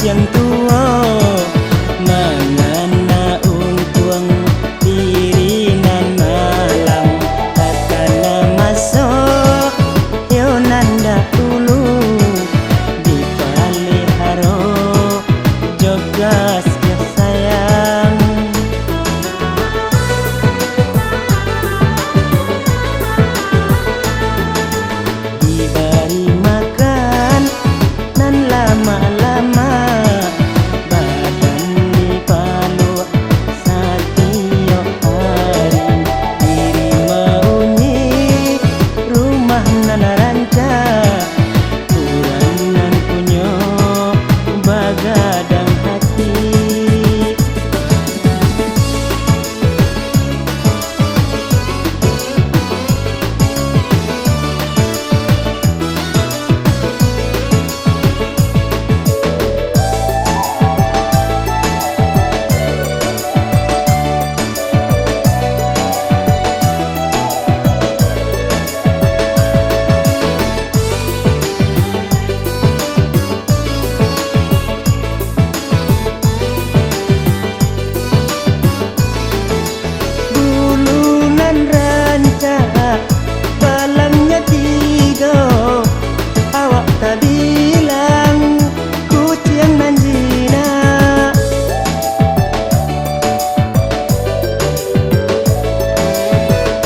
yang tua mengena untung diri nan malam takana masuk yo nanda dulu di paliharo jogas ya sayang. Diberi makan nan lama-lama badan dipalu setiap hari diri meunyi rumah nan ranca kurang nan punyo bagadang hati. Balangnya tiga, awak tak bilang kucing nan zina.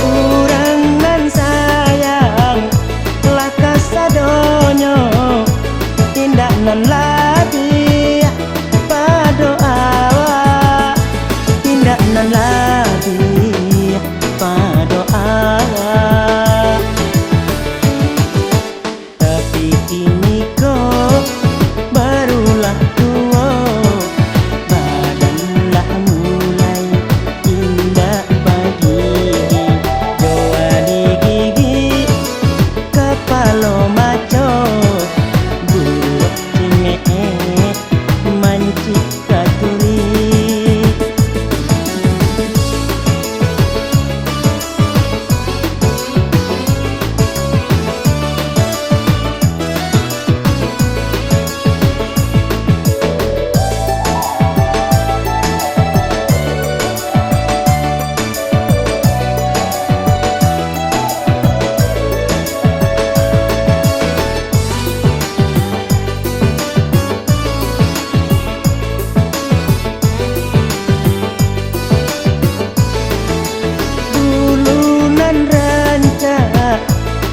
Urang nan sayang lah kasadonyo tindak nan lagi pado awak tindak nan lagi pado awak. Tapi kini kau barulah tua badanlah mulai indah pagi doa di gigi kepala maco buat cengek mancik katuri.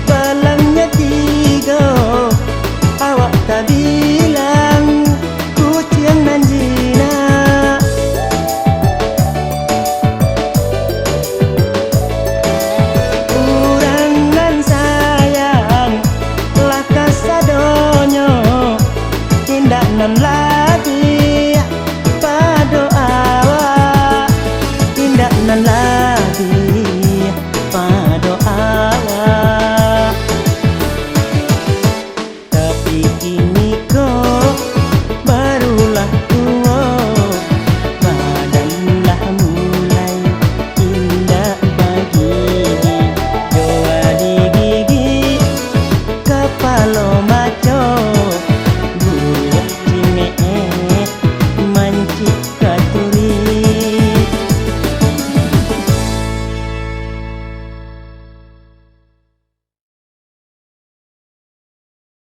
Balangnya tiga, awak tak